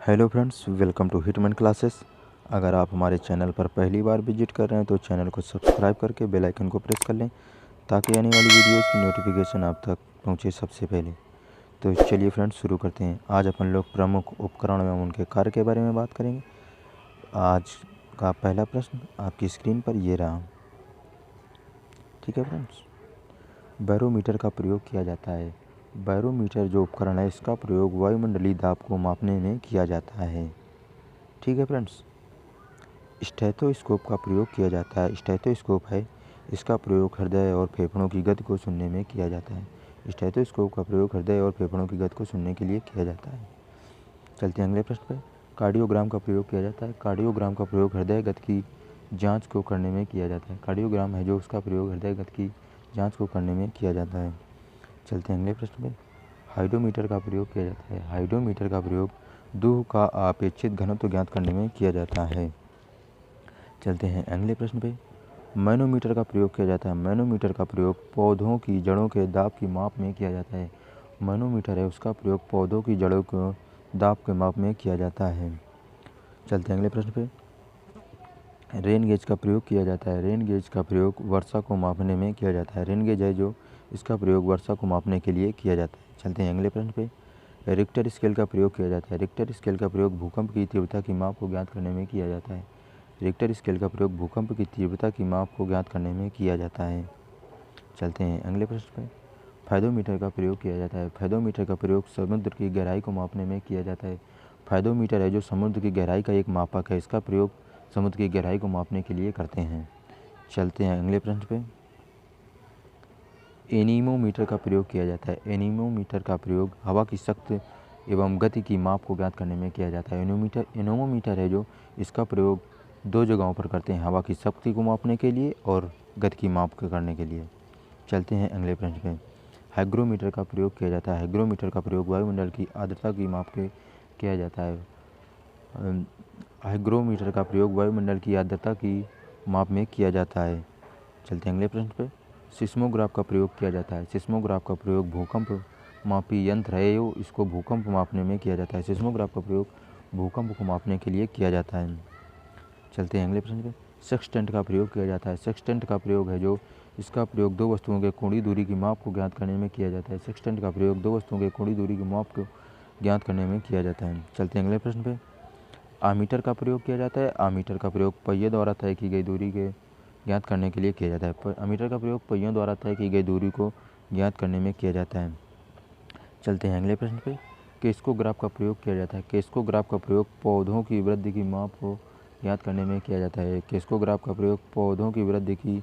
Hello friends, welcome to Hitman Classes. अगर आप हमारे चैनल पर पहली बार विजिट कर रहे हैं तो चैनल को सब्सक्राइब करके बेल आइकन को प्रेस कर लें ताकि आने वाली वीडियोस की नोटिफिकेशन आप तक पहुंचे सबसे पहले। तो चलिए फ्रेंड्स, शुरू करते हैं। आज अपन लोग प्रमुख उपकरण एवं उनके कार्य के बारे में बात करेंगे। आज का पहला प्रश्न आपकी स्क्रीन पर ये रहा। ठीक है फ्रेंड्स, बैरोमीटर का प्रयोग किया जाता है। बैरोमीटर जो उपकरण है इसका प्रयोग वायुमंडलीय दाब को मापने में किया जाता है। ठीक है फ्रेंड्स, स्टेथोस्कोप का प्रयोग किया जाता है। स्टेथोस्कोप है, इसका प्रयोग हृदय और फेफड़ों की गति को सुनने में किया जाता है। स्टेथोस्कोप का प्रयोग हृदय और फेफड़ों की गति को सुनने के लिए किया जाता है। चलते हैं अगले प्रश्न पर। कार्डियोग्राम का प्रयोग किया जाता है। कार्डियोग्राम का प्रयोग हृदय गति की जांच को करने में किया जाता है। कार्डियोग्राम है जो उसका प्रयोग हृदय गति की जांच को करने में किया जाता है। चलते हैं अगले प्रश्न पर। हाइड्रोमीटर का प्रयोग किया जाता है। हाइड्रोमीटर का प्रयोग दूह का अपेक्षित घनत्व ज्ञात करने में किया जाता है। चलते हैं अगले प्रश्न पे। मैनोमीटर का प्रयोग किया जाता है। मैनोमीटर का प्रयोग पौधों की जड़ों के दाब की माप में किया जाता है। मैनोमीटर है उसका प्रयोग पौधों की जड़ों को दाब के माप में किया जाता है। चलते हैं अगले प्रश्न पे। रेन गेज का प्रयोग किया जाता है। रेन गेज का प्रयोग वर्षा को मापने में किया जाता है। रेन गेज है जो इसका प्रयोग वर्षा को मापने के लिए किया जाता है। चलते हैं अगले प्रश्न पे। रिक्टर स्केल का प्रयोग किया जाता है। रिक्टर स्केल का प्रयोग भूकंप की तीव्रता की माप को ज्ञात करने में किया जाता है। रिक्टर स्केल का प्रयोग भूकंप की तीव्रता की माप को ज्ञात करने में किया जाता है। चलते हैं अगले प्रश्न पर। फायदोमीटर का प्रयोग किया जाता है। फायदोमीटर का प्रयोग समुद्र की गहराई को मापने में किया जाता है। फायदोमीटर है जो समुद्र की गहराई का एक मापक है। इसका प्रयोग समुद्र की गहराई को मापने के लिए करते हैं। चलते हैं अगले प्रश्न पे। एनीमोमीटर का प्रयोग किया जाता है। एनीमोमीटर का प्रयोग हवा की शक्ति एवं गति की माप को ज्ञात करने में किया जाता है। एनोमोमीटर है जो इसका प्रयोग दो जगहों पर करते हैं, हवा की शक्ति को मापने के लिए और गति की माप करने के लिए। चलते हैं अगले प्रश्न पे। हाइग्रोमीटर का प्रयोग किया जाता है। हाइग्रोमीटर का प्रयोग वायुमंडल की आर्द्रता की माप के किया जाता है। हाइग्रोमीटर का प्रयोग वायुमंडल की आर्द्रता की माप में किया जाता है। चलते हैं अगले प्रश्न पे। सिस्मोग्राफ का प्रयोग किया जाता है। सिस्मोग्राफ का प्रयोग भूकंप मापी यंत्र है जो इसको भूकंप मापने में किया जाता है। सिस्मोग्राफ का प्रयोग भूकंप को मापने के लिए किया जाता है। चलते हैं अगले प्रश्न पे। सेक्सटेंट का प्रयोग किया जाता है। सेक्सटेंट का प्रयोग है जो इसका प्रयोग दो वस्तुओं के कोणीय दूरी की माप को ज्ञात करने में किया जाता है। सेक्सटेंट का प्रयोग दो वस्तुओं के कोणीय दूरी की माप को ज्ञात करने में किया जाता है। चलते हैं अगले प्रश्न पे। आमीटर का प्रयोग किया जाता है। आमीटर का प्रयोग पहिए द्वारा तय की गई दूरी के ज्ञात करने के लिए किया जाता है। आमीटर का प्रयोग पहियों द्वारा तय की गई दूरी को ज्ञात करने में किया जाता है। चलते हैं अगले प्रश्न पे। केस्कोग्राफ का प्रयोग किया जाता है। केस्कोग्राफ का प्रयोग पौधों की वृद्धि की माप को ज्ञात करने में किया जाता है। केस्कोग्राफ का प्रयोग पौधों की वृद्धि की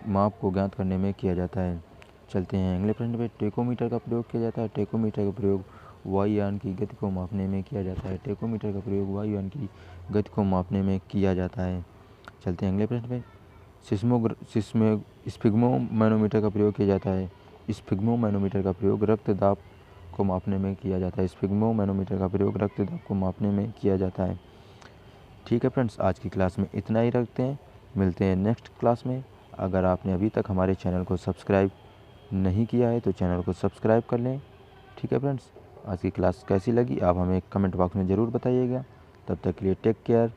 माप को ज्ञात करने में किया जाता है। चलते हैं अगले प्रश्न पे। टेकोमीटर का प्रयोग किया जाता है। टेकोमीटर का प्रयोग वायुयान की गति को मापने में किया जाता है। टेकोमीटर का प्रयोग वायुयान की गति को मापने में किया जाता है। चलते हैं अगले प्रश्न पे। स्फिग्मोमैनोमीटर का प्रयोग किया जाता है। स्फिग्मोमैनोमीटर का प्रयोग रक्तदाब को मापने में किया जाता है। स्फिग्मोमैनोमीटर का प्रयोग रक्तदाब को मापने में किया जाता है। ठीक है फ्रेंड्स, आज की क्लास में इतना ही रखते हैं। मिलते हैं नेक्स्ट क्लास में। अगर आपने अभी तक हमारे चैनल को सब्सक्राइब नहीं किया है तो चैनल को सब्सक्राइब कर लें। ठीक है फ्रेंड्स, आज की क्लास कैसी लगी आप हमें कमेंट बॉक्स में ज़रूर बताइएगा। तब तक के लिए टेक केयर,